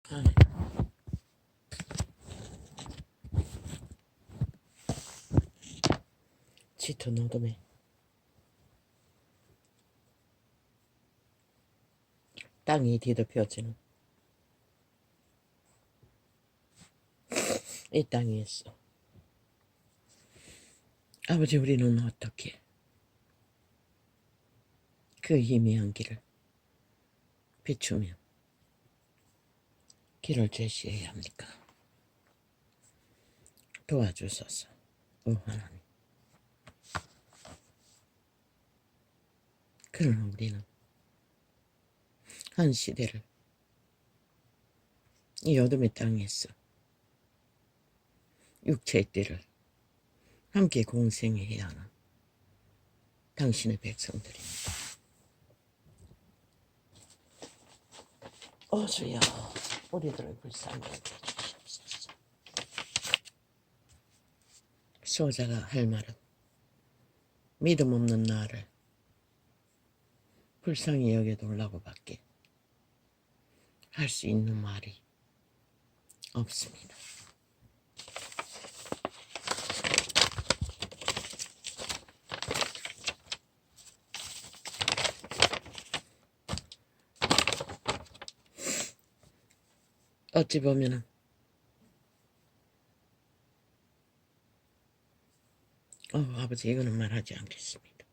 아, 짙어 노dom에 땅이 뒤덮여지는 이 땅이었어. 아버지, 우리는 어떻게 그 희미한 길을 비추며 길을 제시해야 합니까? 도와주소서, 오 하나님. 그러나 우리는 한 시대를 이 어둠의 땅에서 육체의 띠를 함께 공생해야 하는 당신의 백성들입니다. 주여, 우리들을 불쌍히 여겨주시옵소서. 수호자가 할 말은 믿음 없는 나를 불쌍히 여겨달라고밖에 할 수 있는 말이 없습니다. 어찌 보면은 아버지, 이거는 말하지 않겠습니다.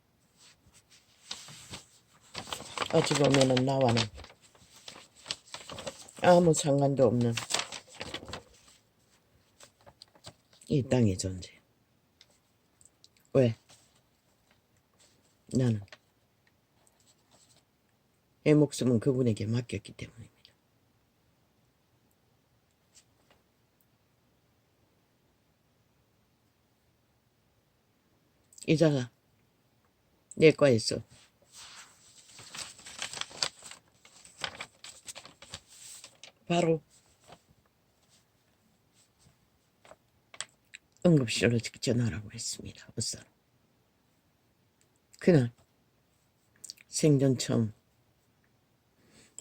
어찌 보면은 나와는 아무 상관도 없는 이 땅의 존재. 왜? 나는 내 목숨은 그분에게 맡겼기 때문입니다. 이자가 내과에서 바로 응급실로 전화라고 했습니다. 어서. 그날 생전 처음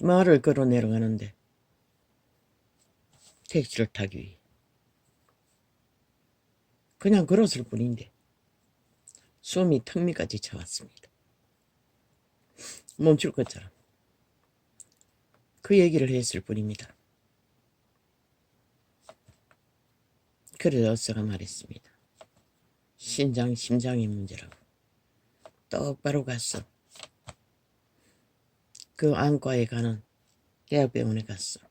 말을 걸어 내려가는데 택시를 타기 위해 그냥 걸었을 뿐인데 숨이 턱 밑까지 차왔습니다. 멈출 것처럼 그 얘기를 했을 뿐입니다. 그래서 어서가 말했습니다. 심장의 문제라고. 똑바로 갔어. 그 안과에 가는 대학병원에 갔어.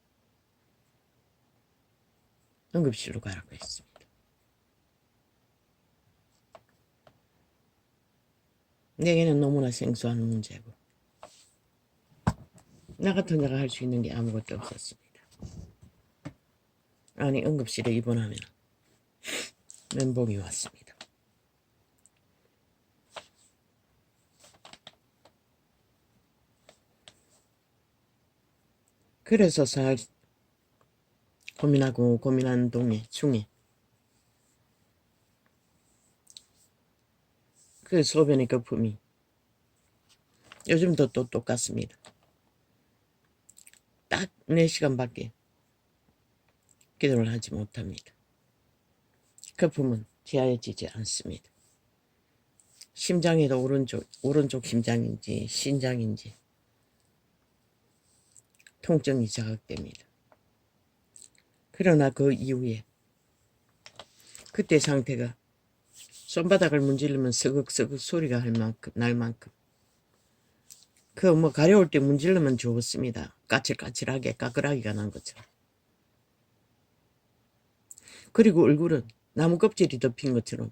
응급실로 가라고 했습니다. 내게는 너무나 생소한 문제고 나 같은 자가 할 수 있는 게 아무것도 없었습니다. 아니, 응급실에 입원하면 멘붕이 왔습니다. 그래서 살 고민한 중에 그 소변의 거품이 요즘도 또 똑같습니다. 딱 4시간밖에 기도를 하지 못합니다. 거품은 지하해지지 않습니다. 심장에도 오른쪽 심장인지 신장인지 통증이 자극됩니다. 그러나 그 이후에 그때 상태가 손바닥을 문지르면 서걱서걱 소리가 날 만큼 그 가려울 때 문지르면 좋습니다. 까칠까칠하게 까끌하기가 난 것처럼. 그리고 얼굴은 나무 껍질이 덮인 것처럼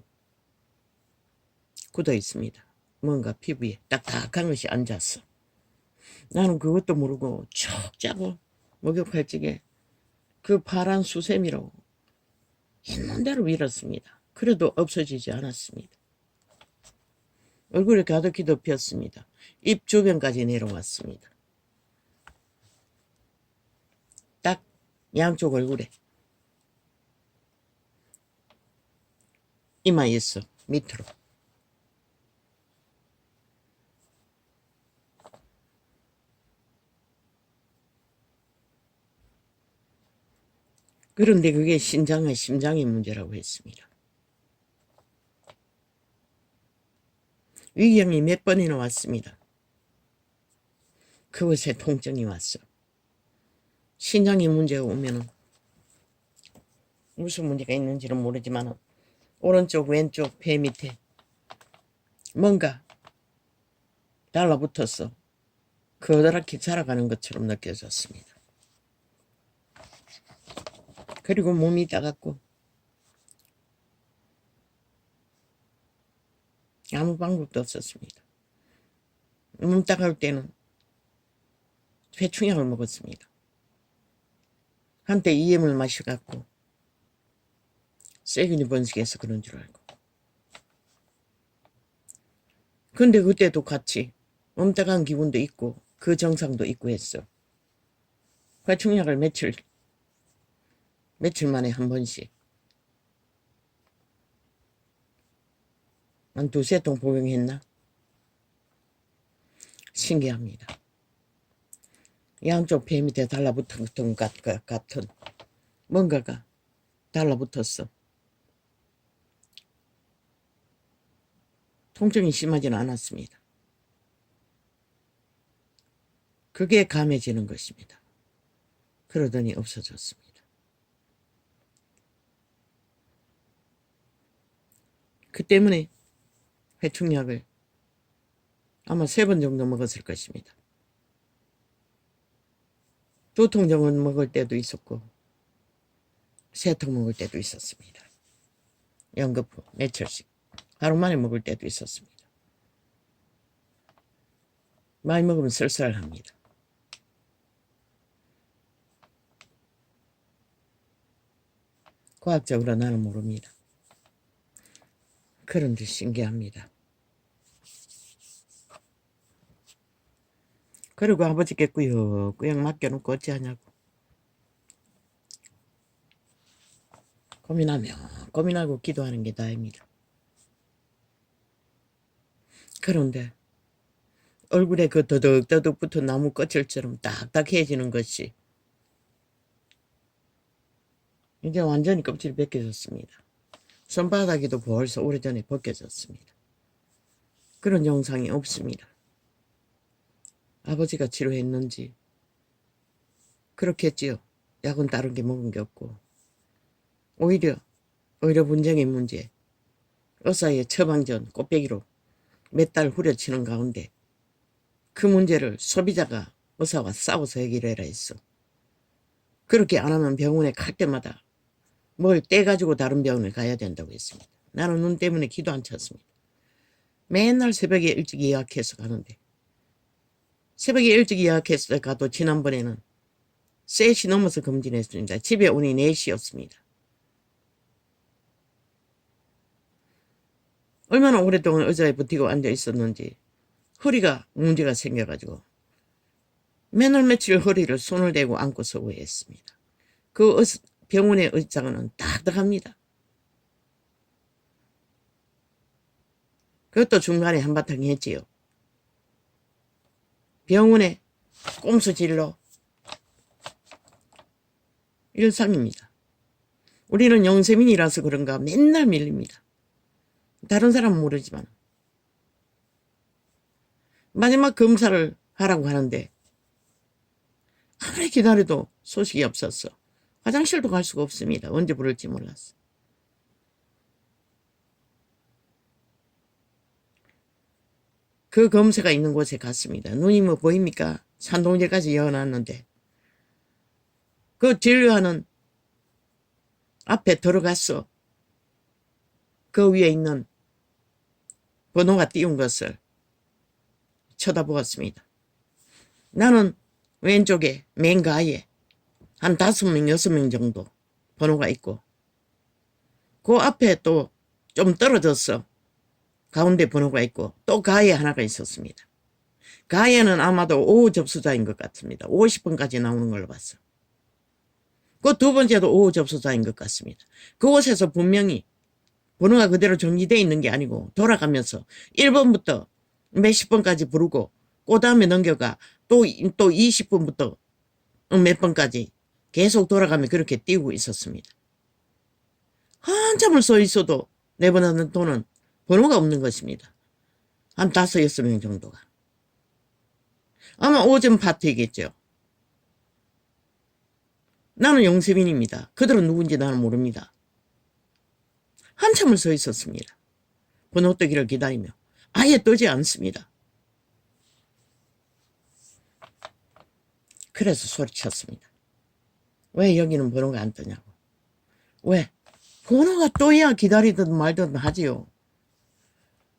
굳어 있습니다. 뭔가 피부에 딱딱한 것이 앉았어. 나는 그것도 모르고 쭉 짜고 목욕할 적에 그 파란 수세미로 있는 대로 밀었습니다. 그래도 없어지지 않았습니다. 얼굴에 가득히 덮였습니다. 입 주변까지 내려왔습니다. 딱 양쪽 얼굴에 이마에서 밑으로. 그런데 그게 심장의 문제라고 했습니다. 위경이 몇 번이나 왔습니다. 그것에 통증이 왔어. 신장의 문제가 오면은 무슨 문제가 있는지는 모르지만 오른쪽 왼쪽 배 밑에 뭔가 달라붙어서 커다랗게 자라가는 것처럼 느껴졌습니다. 그리고 몸이 따갑고 아무 방법도 없었습니다. 몸 따가울 때는 회충약을 먹었습니다. 한때 이엠을 마셔갖고 세균이 번식해서 그런 줄 알고. 근데 그때도 같이 몸 따가운 기분도 있고 그 정상도 있고 했어. 회충약을 며칠 만에 한 번씩 한 두세 통 복용했나? 신기합니다. 양쪽 배 밑에 달라붙은 것 같은 뭔가가 달라붙었어. 통증이 심하지는 않았습니다. 그게 감해지는 것입니다. 그러더니 없어졌습니다. 그 때문에 회충약을 아마 3번 정도 먹었을 것입니다. 2통 정도 먹을 때도 있었고 3통 먹을 때도 있었습니다. 연거푸 며칠씩 하루 만에 먹을 때도 있었습니다. 많이 먹으면 쓸쓸합니다. 과학적으로 나는 모릅니다. 그런데 신기합니다. 그리고 아버지께 꾸역꾸역 맡겨놓고 어찌하냐고 고민하고 기도하는 게 다입니다. 그런데 얼굴에 그 더덕더덕 붙은 나무 껍질처럼 딱딱해지는 것이 이제 완전히 껍질이 벗겨졌습니다. 손바닥에도 벌써 오래전에 벗겨졌습니다. 그런 영상이 없습니다. 아버지가 치료했는지 그렇겠지요. 약은 다른 게 먹은 게 없고 오히려 분쟁의 문제 의사의 처방전 꽃배기로 몇 달 후려치는 가운데 그 문제를 소비자가 의사와 싸워서 해결해라 했어. 그렇게 안 하면 병원에 갈 때마다 뭘 떼가지고 다른 병원을 가야 된다고 했습니다. 나는 눈 때문에 기도 안 찼습니다. 맨날 새벽에 일찍 예약해서 가는데 새벽에 일찍 예약해서 가도 지난번에는 3시 넘어서 검진했습니다. 집에 오니 4시였습니다. 얼마나 오랫동안 의자에 버티고 앉아 있었는지 허리가 문제가 생겨가지고 맨날 며칠 허리를 손을 대고 안고 서고 했습니다. 그 병원의 의자는 딱딱합니다. 그것도 중간에 한바탕 했지요. 병원에 꼼수 질러 일상입니다. 우리는 영세민이라서 그런가 맨날 밀립니다. 다른 사람은 모르지만 마지막 검사를 하라고 하는데 아무리 기다려도 소식이 없었어. 화장실도 갈 수가 없습니다. 언제 부를지 몰랐어. 그 검사가 있는 곳에 갔습니다. 눈이 뭐 보입니까? 산동제까지 열어놨는데 그 진료하는 앞에 들어갔어. 그 위에 있는 번호가 띄운 것을 쳐다보았습니다. 나는 왼쪽에 맨 가에 한 5명, 6명 정도 번호가 있고 그 앞에 또 좀 떨어졌어. 가운데 번호가 있고 또 가에 하나가 있었습니다. 가에는 아마도 5호 접수자인 것 같습니다. 50번까지 나오는 걸로 봤어. 그 2번째도 5호 접수자인 것 같습니다. 그곳에서 분명히 번호가 그대로 정리되어 있는 게 아니고 돌아가면서 1번부터 몇십 번까지 부르고 그 다음에 넘겨가 또 20번부터 몇 번까지 계속 돌아가며 그렇게 띄우고 있었습니다. 한참을 서 있어도 내보내는 돈은 번호가 없는 것입니다. 한 5, 6명 정도가. 아마 오전 파트이겠죠. 나는 용세민입니다. 그들은 누군지 나는 모릅니다. 한참을 서 있었습니다. 번호 뜨기를 기다리며 아예 뜨지 않습니다. 그래서 소리쳤습니다. 왜 여기는 번호가 안 뜨냐고. 왜? 번호가 떠야 기다리든 말든 하지요.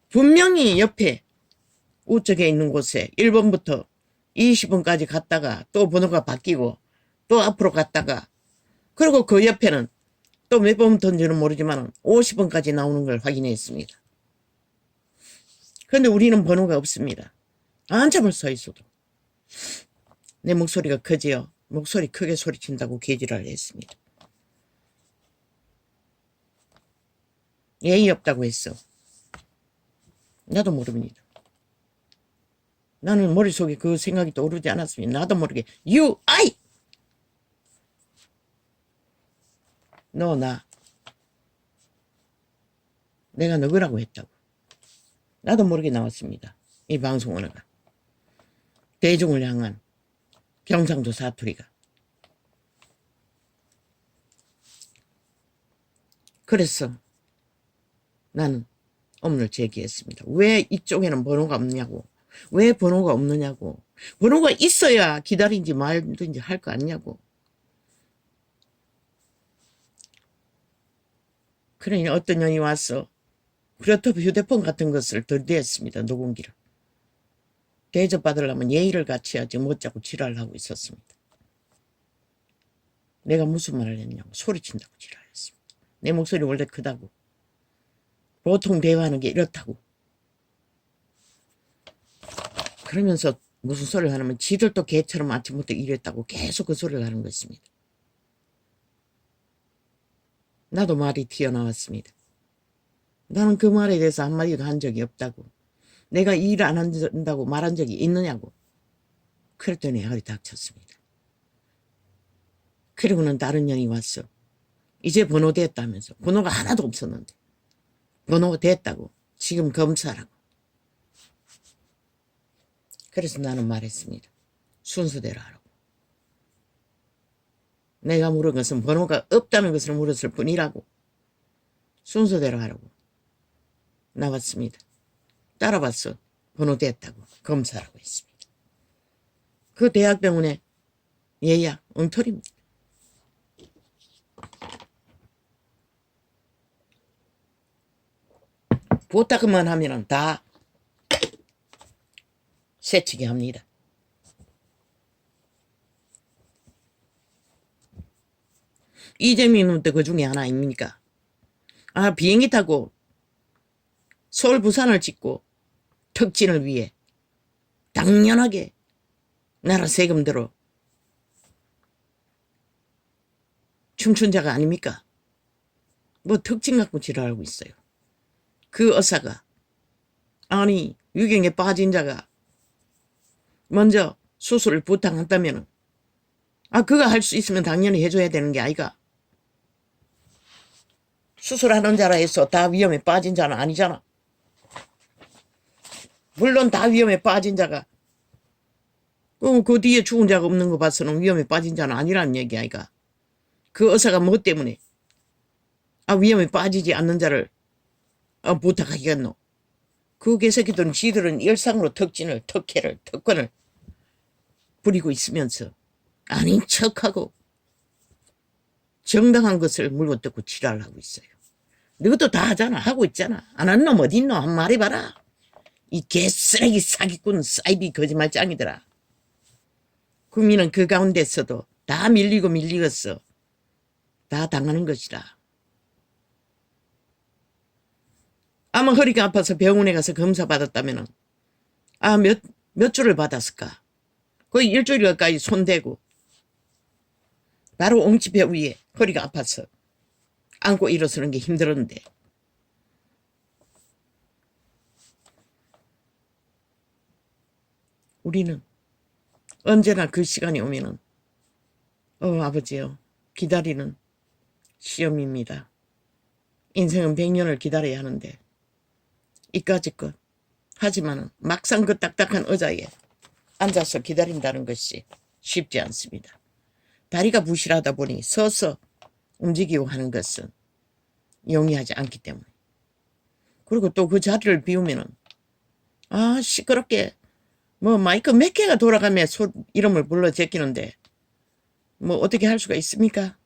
분명히 옆에 우측에 있는 곳에 1번부터 20번까지 갔다가 또 번호가 바뀌고 또 앞으로 갔다가 그리고 그 옆에는 또 몇 번부터인지는 모르지만 50번까지 나오는 걸 확인했습니다. 그런데 우리는 번호가 없습니다. 한참을 서 있어도. 내 목소리가 크지요. 목소리 크게 소리친다고 개지랄 했습니다. 예의 없다고 했어. 나도 모릅니다. 나는 머릿속에 그 생각이 떠오르지 않았습니다. 나도 모르게 You, I! 너, 나. 내가 너그라고 했다고. 나도 모르게 나왔습니다. 이 방송 언어가. 대중을 향한 경상도 사투리가. 그래서 나는 업무를 제기했습니다. 왜 이쪽에는 번호가 없냐고. 왜 번호가 없느냐고. 번호가 있어야 기다린지 말든지 할 거 아니냐고. 그러니 어떤 년이 와서 그렇다고 휴대폰 같은 것을 들대했습니다. 녹음기를. 대접받으려면 예의를 같이 하지 못자고 지랄을 하고 있었습니다. 내가 무슨 말을 했냐고 소리친다고 지랄했습니다. 내 목소리 원래 크다고. 보통 대화하는 게 이렇다고. 그러면서 무슨 소리를 하냐면 지들도 개처럼 아침부터 이랬다고 계속 그 소리를 하는 것입니다. 나도 말이 튀어나왔습니다. 나는 그 말에 대해서 한마디도 한 적이 없다고. 내가 일 안 한다고 말한 적이 있느냐고. 그랬더니 알이 닥쳤습니다. 그리고는 다른 년이 왔어. 이제 번호 됐다면서. 번호가 하나도 없었는데. 번호가 됐다고. 지금 검사라고. 그래서 나는 말했습니다. 순서대로 하라고. 내가 물은 것은 번호가 없다는 것을 물었을 뿐이라고. 순서대로 하라고. 나왔습니다. 따라봤어. 번호 됐다고. 검사라고 했습니다. 그 대학병원에 얘야 엉터리입니다. 부탁만 하면은 다 새치게 합니다. 이재민도 그 중에 하나 아닙니까? 아, 비행기 타고 서울 부산을 짓고 특진을 위해 당연하게 나라 세금 들어 춤춘 자가 아닙니까? 뭐 특진 갖고 지랄하고 있어요. 그 의사가 아니 유경에 빠진 자가 먼저 수술을 부탁한다면 아 그거 할 수 있으면 당연히 해줘야 되는 게 아이가. 수술하는 자라 해서 다 위험에 빠진 자는 아니잖아. 물론 다 위험에 빠진 자가 그 뒤에 죽은 자가 없는 거 봐서는 위험에 빠진 자는 아니라는 얘기 아이가. 그 의사가 뭐 때문에 아 위험에 빠지지 않는 자를 부탁하겠노. 그 개새끼들은 지들은 일상으로 특진을 특혜를 특권을 부리고 있으면서 아닌 척하고 정당한 것을 물고 뜯고 지랄을 하고 있어요. 너도 다 하잖아. 하고 있잖아. 안 한 놈 어디 있노? 한 말해봐라. 이 개쓰레기 사기꾼 사이비 거짓말짱이더라. 국민은 그 가운데서도 다 밀리고 밀리겠어. 다 당하는 것이다. 아마 허리가 아파서 병원에 가서 검사 받았다면 몇 주를 받았을까? 거의 일주일 가까이 손대고 바로 옹치뼈 위에 허리가 아파서 안고 일어서는 게 힘들었는데 우리는 언제나 그 시간이 오면은 아버지요. 기다리는 시험입니다. 인생은 100년을 기다려야 하는데 이까짓 것. 하지만 막상 그 딱딱한 의자에 앉아서 기다린다는 것이 쉽지 않습니다. 다리가 부실하다 보니 서서 움직이고 하는 것은 용이하지 않기 때문에. 그리고 또 그 자리를 비우면은 시끄럽게 뭐 마이크 몇 개가 돌아가며 이름을 불러 제끼는데 뭐 어떻게 할 수가 있습니까?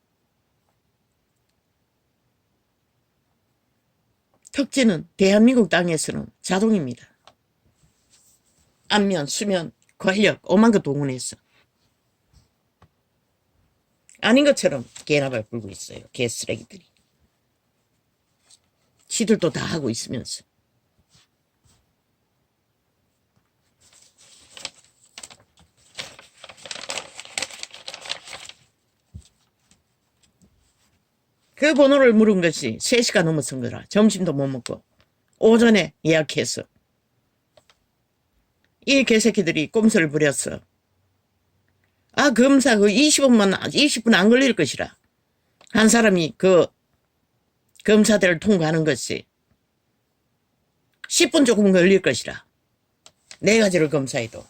턱지는 대한민국 땅에서는 자동입니다. 안면, 수면, 권력, 오만 거 동원해서. 아닌 것처럼 개나발 불고 있어요. 개쓰레기들이. 지들도 다 하고 있으면서. 그 번호를 물은 것이 3시가 넘어선 거라. 점심도 못 먹고 오전에 예약해서 이 개새끼들이 꼼수를 부렸어. 검사 그 20분 안 걸릴 것이라. 한 사람이 그 검사대를 통과하는 것이 10분 조금 걸릴 것이라. 4가지를 검사해도.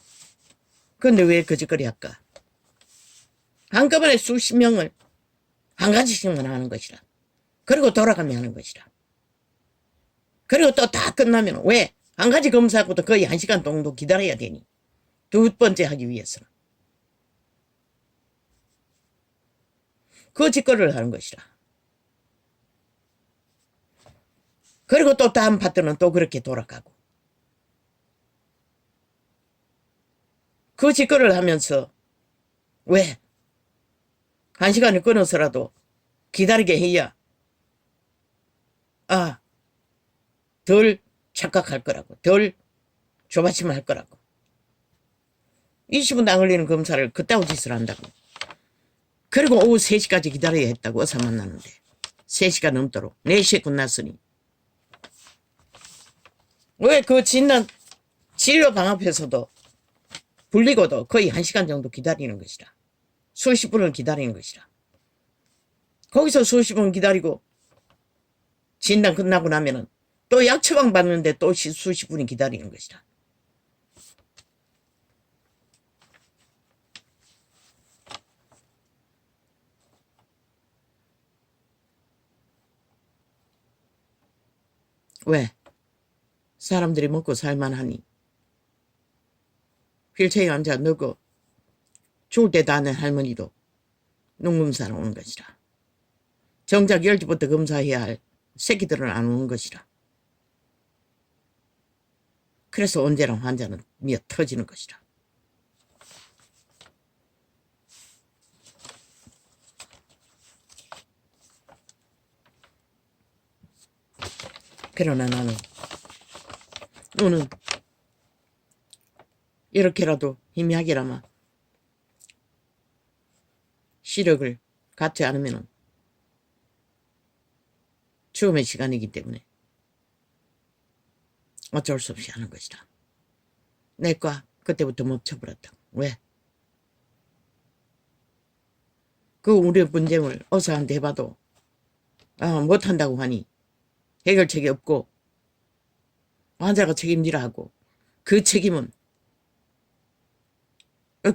그런데 왜 거짓거리 할까? 한꺼번에 수십 명을 한 가지씩만 하는 것이라. 그리고 돌아가며 하는 것이라. 그리고 또 다 끝나면 왜? 한 가지 검사하고도 거의 1시간 정도 기다려야 되니. 2번째 하기 위해서는. 그 짓거리를 하는 것이라. 그리고 또 다음 파트는 또 그렇게 돌아가고. 그 짓거리를 하면서 왜? 1시간을 끊어서라도 기다리게 해야 덜 착각할 거라고. 덜 조바심할 거라고. 20분도 안 걸리는 검사를 그따구 짓을 한다고. 그리고 오후 3시까지 기다려야 했다고 의사 만나는데 3시가 넘도록 4시에 끝났으니 왜 그 진단 치료 방합에서도 불리고도 거의 1시간 정도 기다리는 것이라. 수십 분을 기다리는 것이라. 거기서 수십 분 기다리고 진단 끝나고 나면은 또 약 처방 받는데 또 수십 분이 기다리는 것이라. 왜? 사람들이 먹고 살만하니. 휠체어에 앉아 늙고 죽을 때 다는 할머니도 농검사로 오는 것이라. 정작 10시부터 검사해야 할 새끼들은 안 오는 것이라. 그래서 언제나 환자는 미어 터지는 것이라. 그러나 너는 이렇게라도 희미하게나마 시력을 갖지 않으면 죽음의 시간이기 때문에 어쩔 수 없이 하는 것이다. 내과 그때부터 멈춰버렸다. 왜? 그 우리 분쟁을 의사한테 해봐도 못한다고 하니 해결책이 없고 환자가 책임지라 하고 그 책임은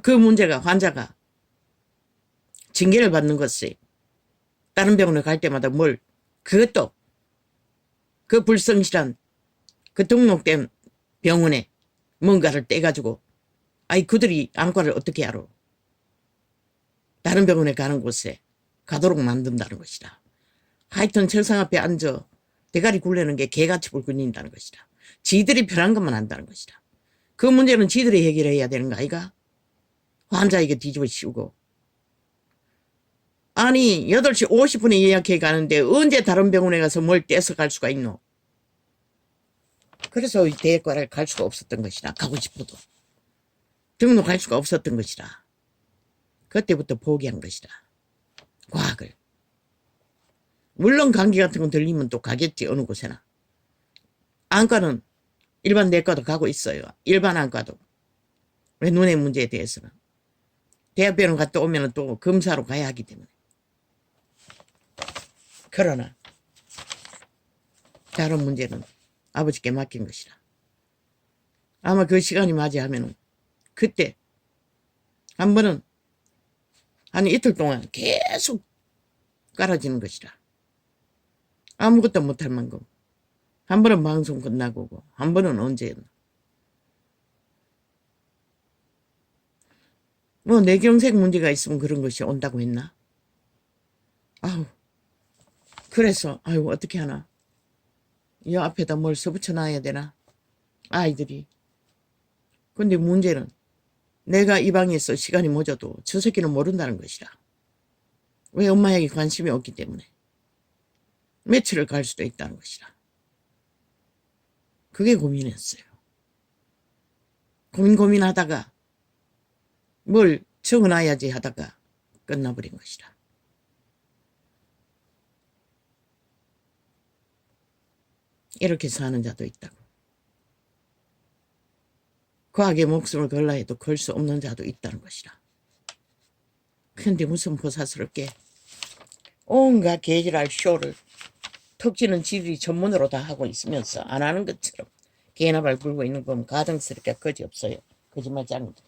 그 문제가 환자가 징계를 받는 것이 다른 병원에 갈 때마다 그것도 그 불성실한 그 등록된 병원에 뭔가를 떼가지고 그들이 안과를 어떻게 알아? 다른 병원에 가는 곳에 가도록 만든다는 것이다. 하여튼 책상 앞에 앉아 대가리 굴리는 게 개같이 불끈인다는 것이다. 지들이 편한 것만 한다는 것이다. 그 문제는 지들이 해결해야 되는 거 아이가? 환자에게 뒤집어 씌우고. 아니 8시 50분에 예약해 가는데 언제 다른 병원에 가서 뭘 떼서 갈 수가 있노? 그래서 대과를 갈 수가 없었던 것이다. 가고 싶어도. 등록할 수가 없었던 것이다. 그때부터 포기한 것이다. 과학을. 물론 감기 같은 건 들리면 또 가겠지 어느 곳에나. 안과는 일반 내과도 가고 있어요. 일반 안과도. 왜 눈의 문제에 대해서는. 대학병원 갔다 오면 또 검사로 가야 하기 때문에. 그러나 다른 문제는 아버지께 맡긴 것이라. 아마 그 시간이 맞이하면 그때 한 번은 한 이틀 동안 계속 깔아지는 것이라. 아무것도 못할 만큼. 한 번은 방송 끝나고 오고 한 번은 언제였나. 뭐 뇌경색 문제가 있으면 그런 것이 온다고 했나? 아우, 그래서 아유 어떻게 하나. 이 앞에다 뭘 써붙여 놔야 되나? 아이들이. 근데 문제는 내가 이 방에서 시간이 모자도 저 새끼는 모른다는 것이라. 왜 엄마에게 관심이 없기 때문에. 며칠을 갈 수도 있다는 것이라. 그게 고민이었어요. 고민하다가 뭘 적어놔야지 하다가 끝나버린 것이라. 이렇게 사는 자도 있다고. 과학의 목숨을 걸라 해도 걸 수 없는 자도 있다는 것이라. 근데 무슨 보사스럽게 온갖 개지랄 쇼를 턱지는 지들이 전문으로 다 하고 있으면서 안 하는 것처럼 개나 발 굴고 있는 건 가증스럽게 거지없어요. 거짓말 짱이죠.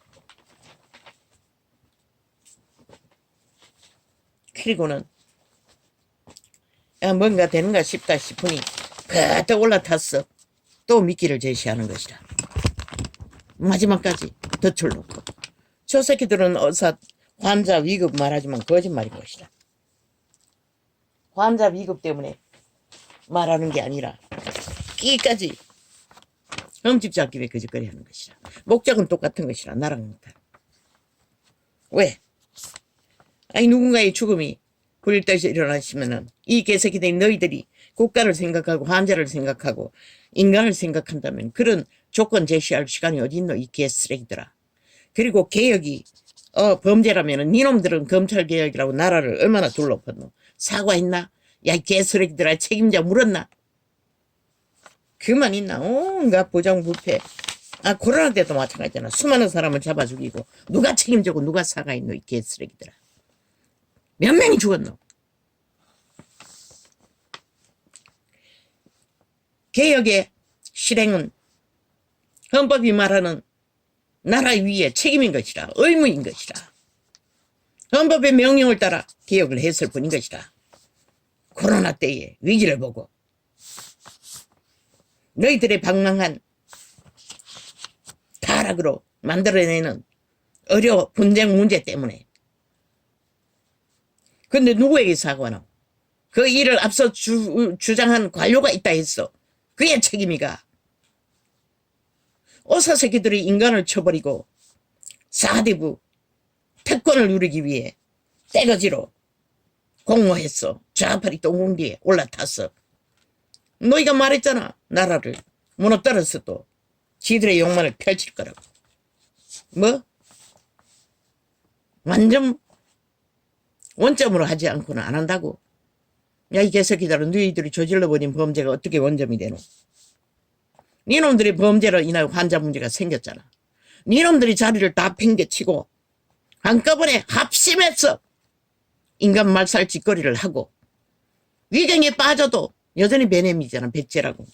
그리고는 뭔가 되는가 싶다 싶으니 그때 올라탔어. 또 미끼를 제시하는 것이라. 마지막까지 덫을 놓고. 저 새끼들은 환자 위급 말하지만 거짓말인 것이라. 환자 위급 때문에 말하는 게 아니라 끼까지 흠집 잡기 위해 거짓거리 하는 것이라. 목적은 똑같은 것이라. 나랑 다. 왜? 아니 누군가의 죽음이 불일대에서 일어나시면은 이 개새끼들이 너희들이 국가를 생각하고 환자를 생각하고 인간을 생각한다면 그런 조건 제시할 시간이 어디 있노 이 개쓰레기들아. 그리고 개혁이 범죄라면은 니놈들은 검찰개혁이라고 나라를 얼마나 둘러팠노. 사과했나? 야 이 개쓰레기들아 책임자 물었나? 그만 있나? 온갖 부정부패. 코로나 때도 마찬가지잖아. 수많은 사람을 잡아 죽이고 누가 책임지고 누가 사과했노 이 개쓰레기들아. 몇 명이 죽었노? 개혁의 실행은 헌법이 말하는 나라 위에 책임인 것이라. 의무인 것이라. 헌법의 명령을 따라 개혁을 했을 뿐인 것이라. 코로나 때의 위기를 보고 너희들의 방망한 타락으로 만들어내는 분쟁 문제 때문에. 근데 누구에게 사과나? 그 일을 앞서 주장한 관료가 있다 했어. 그의 책임이가. 어사 새끼들이 인간을 쳐버리고 사대부 특권을 누리기 위해 떼거지로 공모했어. 좌파리 똥공기에 올라탔어. 너희가 말했잖아. 나라를 무너뜨려서 또 지들의 욕망을 펼칠 거라고. 뭐? 완전 원점으로 하지 않고는 안 한다고. 야 이 개새끼들아 너희들이 저질러버린 범죄가 어떻게 원점이 되노. 니놈들이 범죄로 인하여 환자 문제가 생겼잖아. 니놈들이 자리를 다 팽개치고 한꺼번에 합심해서 인간 말살 짓거리를 하고 위경에 빠져도 여전히 베냄이잖아. 백제라고.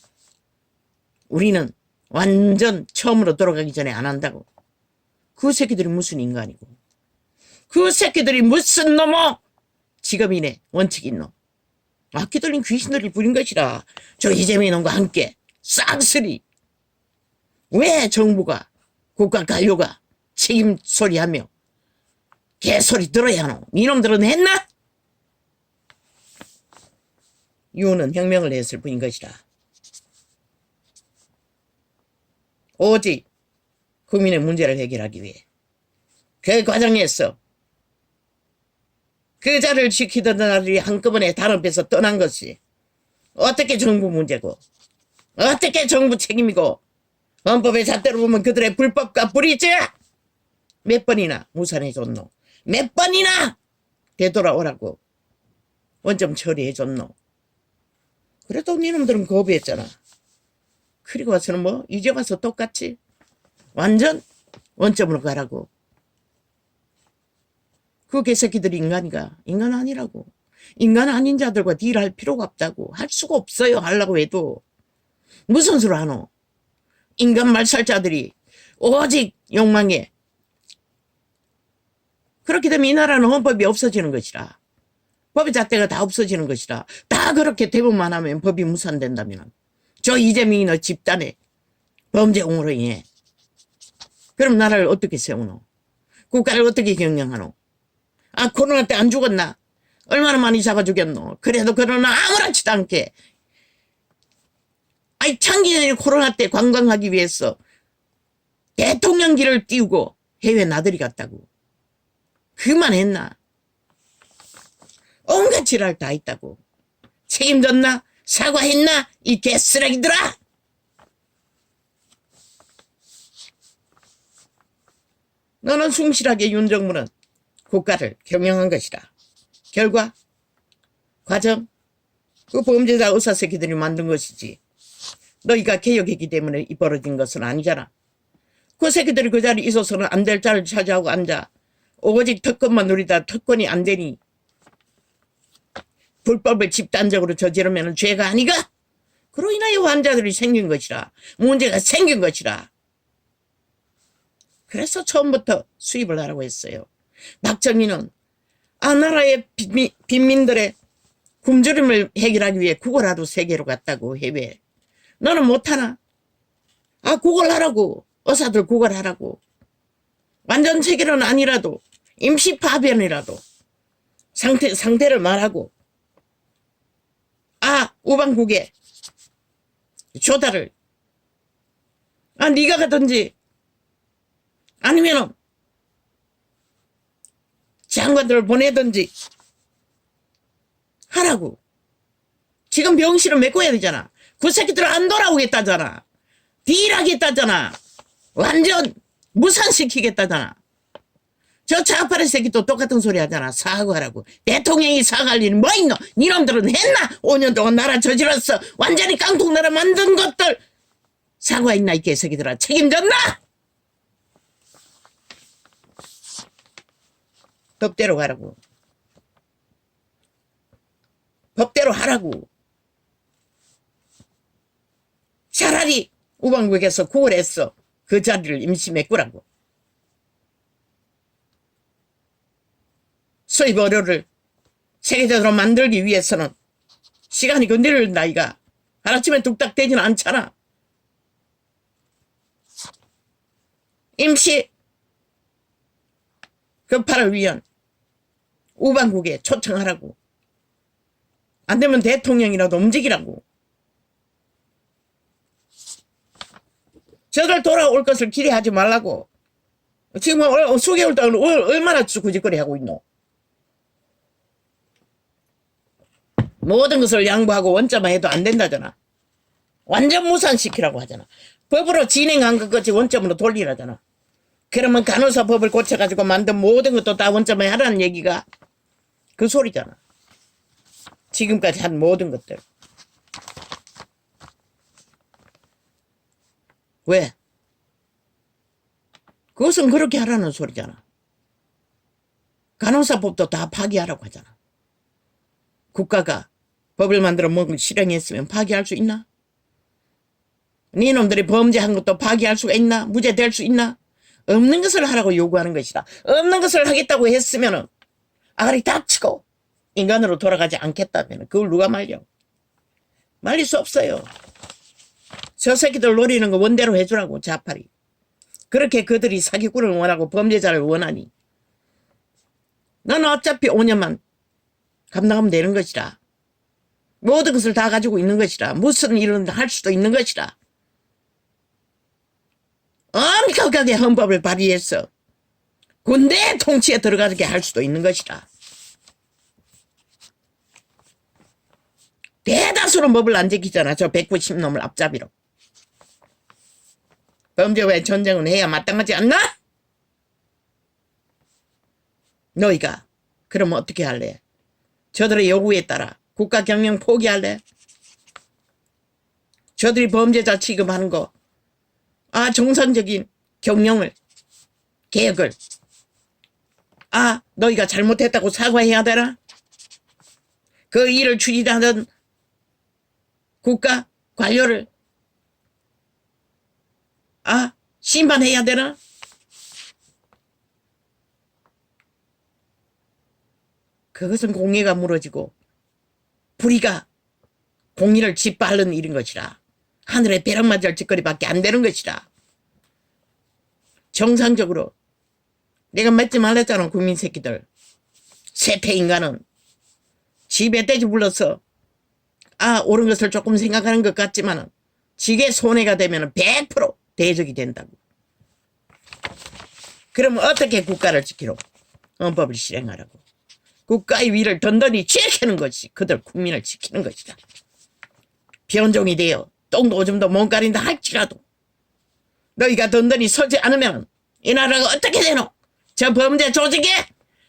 우리는 완전 처음으로 돌아가기 전에 안 한다고. 그 새끼들이 무슨 인간이고 그 새끼들이 무슨 놈어 직업이네 원칙 있노. 악기들린 귀신들이 부린 것이라. 저 이재명이 놈과 함께 쌍쓰리. 왜 정부가 국가 관료가 책임 소리하며 개소리 들어야 하노. 이놈들은 했나? 유는 혁명을 했을 뿐인 것이라. 오직 국민의 문제를 해결하기 위해 그 과정에서 그 자를 지키던 나라들이 한꺼번에 단합해서 떠난 것이 어떻게 정부 문제고 어떻게 정부 책임이고 헌법의 잣대로 보면 그들의 불법과 불이죄 몇 번이나 무산해줬노. 몇 번이나 되돌아오라고 원점 처리해줬노. 그래도 니놈들은 거부했잖아. 그리고 와서는 뭐 이제 와서 똑같이 완전 원점으로 가라고. 그 개새끼들이 인간이가? 인간 아니라고. 인간 아닌 자들과 딜할 필요가 없다고. 할 수가 없어요. 하려고 해도. 무슨 수를 하노? 인간 말살자들이 오직 욕망에. 그렇게 되면 이 나라는 헌법이 없어지는 것이라. 법의 잣대가 다 없어지는 것이라. 다 그렇게 대부분만 하면 법이 무산된다면 저 이재명이 너 집단의 범죄공으로 인해 그럼 나라를 어떻게 세우노? 국가를 어떻게 경영하노? 아, 코로나 때 안 죽었나? 얼마나 많이 잡아 죽였노? 그래도 그러나 아무렇지도 않게. 아니, 창기년이 코로나 때 관광하기 위해서 대통령기를 띄우고 해외 나들이 갔다고. 그만했나? 온갖 지랄 다 있다고. 책임졌나? 사과했나? 이 개쓰레기들아! 너는 숭실하게 윤정부는 국가를 경영한 것이다. 결과, 과정, 그 범죄자 의사새끼들이 만든 것이지. 너희가 개혁했기 때문에 이 벌어진 것은 아니잖아. 그 새끼들이 그 자리에 있어서는 안 될 자를 차지하고 앉아. 오직 특권만 누리다 특권이 안 되니 불법을 집단적으로 저지르면 죄가 아니가? 그로 인하여 환자들이 생긴 것이라. 문제가 생긴 것이라. 그래서 처음부터 수입을 하라고 했어요. 박정희는 나라의 빈민들의 굶주림을 해결하기 위해 국어라도 세계로 갔다고 해외에. 너는 못하나? 국어를 하라고. 의사들 국어를 하라고. 완전 세계로는 아니라도 임시 파견이라도 상태를 말하고 우방국에 조달을 네가 가든지 아니면은 장관들을 보내든지 하라고. 지금 병실을 메꿔야 되잖아. 그 새끼들 안 돌아오겠다잖아. 딜하겠다잖아. 완전 무산시키겠다잖아. 저 좌파의 새끼도 똑같은 소리 하잖아. 사과하라고. 대통령이 사과할 일이 뭐 있노? 니놈들은 했나? 5년 동안 나라 저질렀어. 완전히 깡통 나라 만든 것들. 사과했나 이 개새끼들아. 책임졌나? 법대로 가라고. 법대로 하라고. 차라리 우방국에서 구월했어. 그 자리를 임시 메꾸라고. 수입 의료를 세계적으로 만들기 위해서는 시간이 건드릴 나이가 하루아침에 뚝딱 되지는 않잖아. 임시 급파를 위한 우방국에 초청하라고. 안 되면 대통령이라도 움직이라고. 저들 돌아올 것을 기대하지 말라고. 지금 수개월 동안 얼마나 구짓거리 하고 있노? 모든 것을 양보하고 원자만 해도 안 된다잖아. 완전 무산시키라고 하잖아. 법으로 진행한 것까지 원점으로 돌리라잖아. 그러면 간호사 법을 고쳐가지고 만든 모든 것도 다 원점에 하라는 얘기가 그 소리잖아. 지금까지 한 모든 것들. 왜? 그것은 그렇게 하라는 소리잖아. 간호사법도 다 파기하라고 하잖아. 국가가 법을 만들어 뭘 실행했으면 파기할 수 있나? 니놈들이 범죄한 것도 파기할 수가 있나? 무죄될 수 있나? 없는 것을 하라고 요구하는 것이다. 없는 것을 하겠다고 했으면 아가리 닥치고 인간으로 돌아가지 않겠다면 그걸 누가 말려? 말릴 수 없어요. 저 새끼들 노리는 거 원대로 해주라고. 좌파리. 그렇게 그들이 사기꾼을 원하고 범죄자를 원하니 너는 어차피 5년만 감당하면 되는 것이라. 모든 것을 다 가지고 있는 것이라. 무슨 일은 할 수도 있는 것이라. 엄격하게 헌법을 발의해서 군대 통치에 들어가게 할 수도 있는 것이라. 대다수는 법을 안 지키잖아. 저 190놈을 앞잡이로. 범죄와의 전쟁은 해야 마땅하지 않나? 너희가 그러면 어떻게 할래? 저들의 요구에 따라 국가 경영 포기할래? 저들이 범죄자 취급하는 거 정상적인 경영을 개혁을 아, 너희가 잘못했다고 사과해야 되나? 그 일을 추진하던 국가 관료를 심판해야 되나? 그것은 공예가 무너지고 불의가 공의를 짓밟는 일인 것이라. 하늘에 벼락 맞을 짓거리밖에 안 되는 것이라. 정상적으로 내가 맺지 말랬잖아. 국민 새끼들. 세폐인간은 집에 떼지 불러서 옳은 것을 조금 생각하는 것 같지만 지게 손해가 되면 100% 대적이 된다고. 그러면 어떻게 국가를 지키노? 헌법을 실행하라고. 국가의 위를 든든히 지키는 것이 그들 국민을 지키는 것이다. 변종이 되어 똥도 오줌도 못 가린다 할지라도 너희가 든든히 서지 않으면 이 나라가 어떻게 되노? 저 범죄 조직에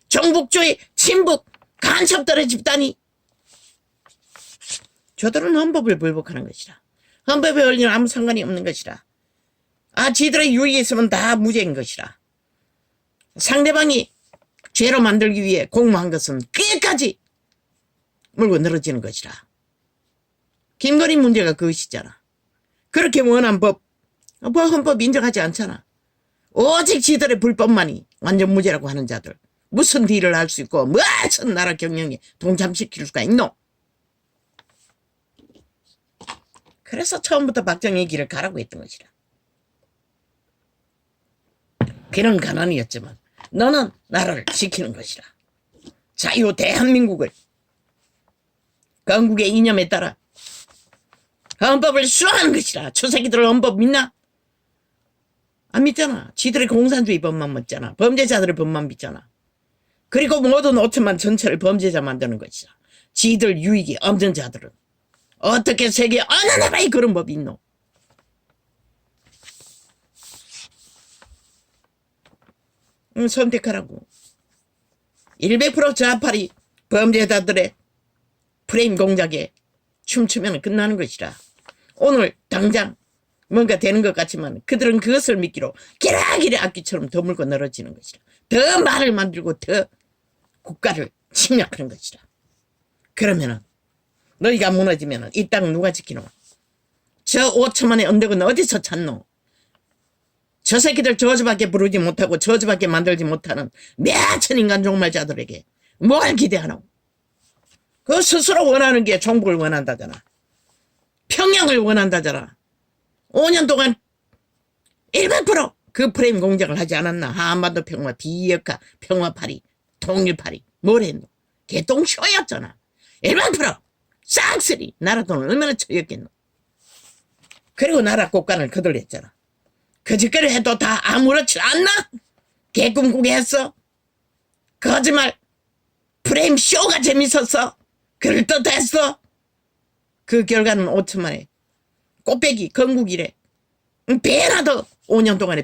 종북주의 친북 간섭들의 집단이 저들은 헌법을 불복하는 것이라. 헌법에 올리는 아무 상관이 없는 것이라. 지들의 유익이 있으면 다 무죄인 것이라. 상대방이 죄로 만들기 위해 공모한 것은 끝까지 물고 늘어지는 것이라. 김건희 문제가 그것이잖아. 그렇게 원한 헌법 인정하지 않잖아. 오직 지들의 불법만이 완전 무죄라고 하는 자들. 무슨 딜을 할 수 있고 무슨 나라 경영에 동참시킬 수가 있노? 그래서 처음부터 박정희 길을 가라고 했던 것이라. 그는 가난이었지만 너는 나라를 지키는 것이라. 자유 대한민국을 건국의 이념에 따라 헌법을 수호하는 것이라. 저 새끼들 헌법 믿나? 안 믿잖아. 지들의 공산주의 법만 믿잖아. 범죄자들의 법만 믿잖아. 그리고 모든 5천만 전체를 범죄자 만드는 것이라. 지들 유익이 없는 자들은 어떻게 세계 어느 나라에 그런 법이 있노? 선택하라고. 100% 좌파리 범죄자들의 프레임 공작에 춤추면 끝나는 것이라. 오늘 당장 뭔가 되는 것 같지만 그들은 그것을 믿기로 기라기라 악기처럼 더 물고 늘어지는 것이라. 더 말을 만들고 더 국가를 침략하는 것이라. 그러면은 너희가 무너지면은 이 땅 누가 지키노? 저 5천만의 언덕은 어디서 찾노? 저 새끼들 저주밖에 부르지 못하고 저주밖에 만들지 못하는 몇천 인간 종말자들에게 뭘 기대하노? 그 스스로 원하는 게 종북을 원한다잖아. 평양을 원한다잖아. 5년 동안 100%그 프레임 공작을 하지 않았나? 한반도 평화, 비핵화, 평화파리, 통일파리, 뭘 했노? 개똥쇼였잖아. 100% 싹쓸이 나라 돈을 얼마나 쳐였겠노? 그리고 나라 국간을 거들렸잖아. 그 짓거리 해도 다 아무렇지 않나? 개꿈꾸게 했어? 거짓말 프레임 쇼가 재밌었어? 그럴듯했어? 그 결과는 5천만에 꽃배기 건국 이래 배나 더 5년 동안에